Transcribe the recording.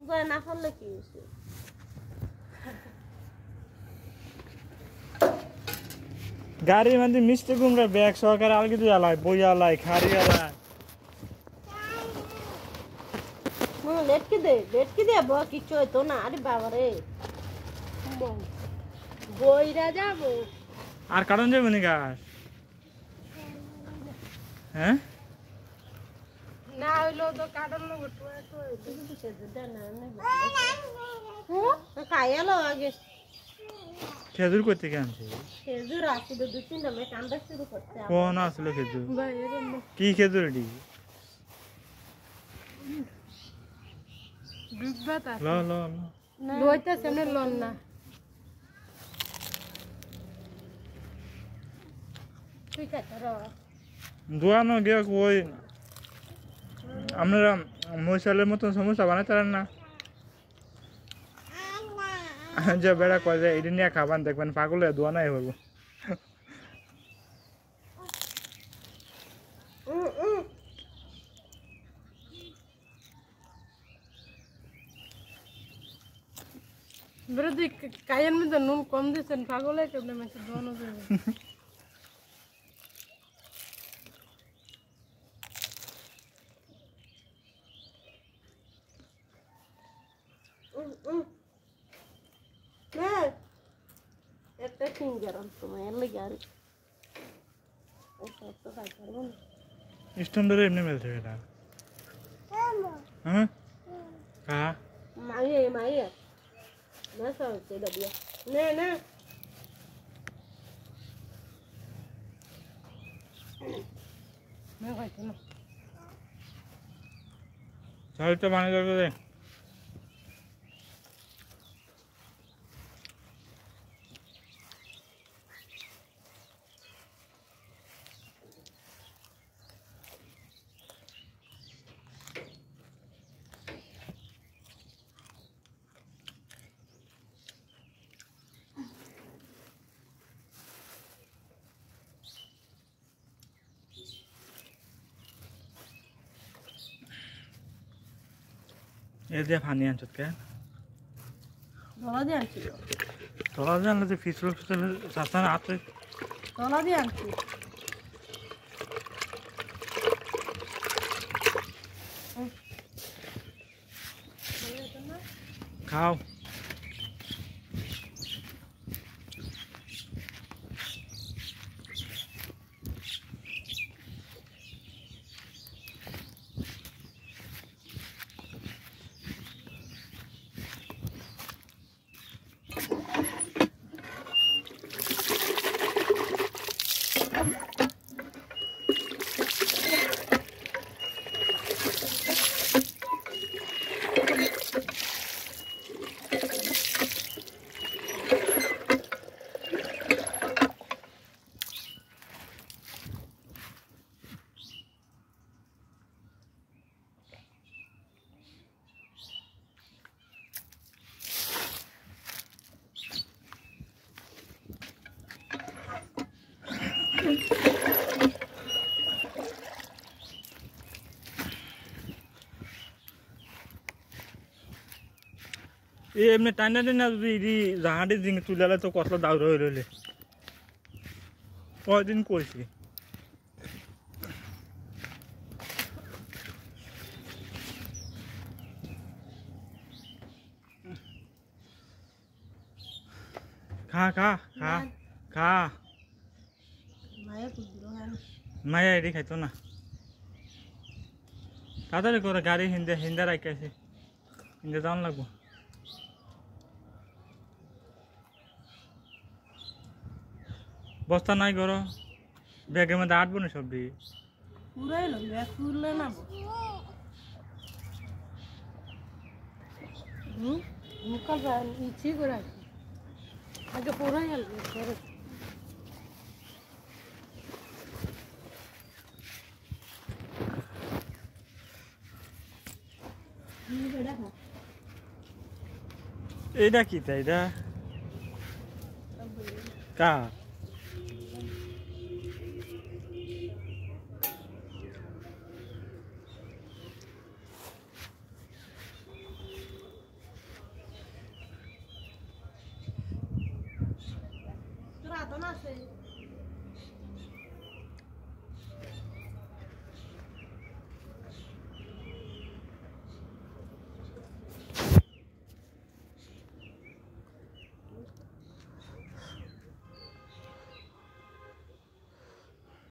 গয় না ফেললে কি হয়েছে? গাড়ির মধ্যে মিষ্টি কুমড়া ব্যাগ সহকারে আলগি দিয়ে আলাই বই আলাই খাড়ি আলাই লেটকে দে কিছু হইতো না। আরে বাবা রে বইরা যাবো আর কারণ যাবে নি গাছ হ্যাঁ না হইলো তো কাটন লোক খাইয়ালো আগে খেজুর করতে কে আনছে খেজুর আসি তো 2-3 টা কান্দা শুরু করতে কোন আসলো খেজুর কি খেজুর এটি ল ল লইতেছে না লন না তুই কাটর দোয়ানো গিয়ে ওই আপনারা মশালের মতন সমস্যা বানাতে পারেন না যে বেড়া কয় যে এটা নিয়ে খাবান দেখবেন পাগলে দোয়া নাই হবো বিরোধী কায়ের মধ্যে নুন কম দিচ্ছেন পাগলে কেমন মাছ দোয়ানো যাবে একটা ফিঙ্গার তোমার এর লাগে আর তো খাই পারবো না স্ট্যান্ডার্ড এমনি মিলছে এটা হ্যাঁ কা মাইয়ে না সব সেটা দিয়া না না मैं खाती ना चल तो पानी कर दे ये दे पानी आन चुके तोला दे आंटी तोला जान ले फिसलो फिसलो सासान आते तोला दे आंटी खाओ ये एमने टाइना टाइना যদি জাহাড়ি জিং তুলালে তো কত দাউর হই রইলে কয়দিন কইছি খা খা খা খা माया कुदरो है মায়া এডি খাইতো না তাড়াতাড়ি করে গাড়ি হিন্দে হিন্দা রাখাইছে হিন্দে যাওয়ান লাগবো বস্তা নাই করো ব্যাগের মধ্যে আটবো না সব দিয়ে पूरा लो या पूरा ना मुकल इची करा आगे पूरा ही करे এইটা কি তাই এটা কা সাধন আছে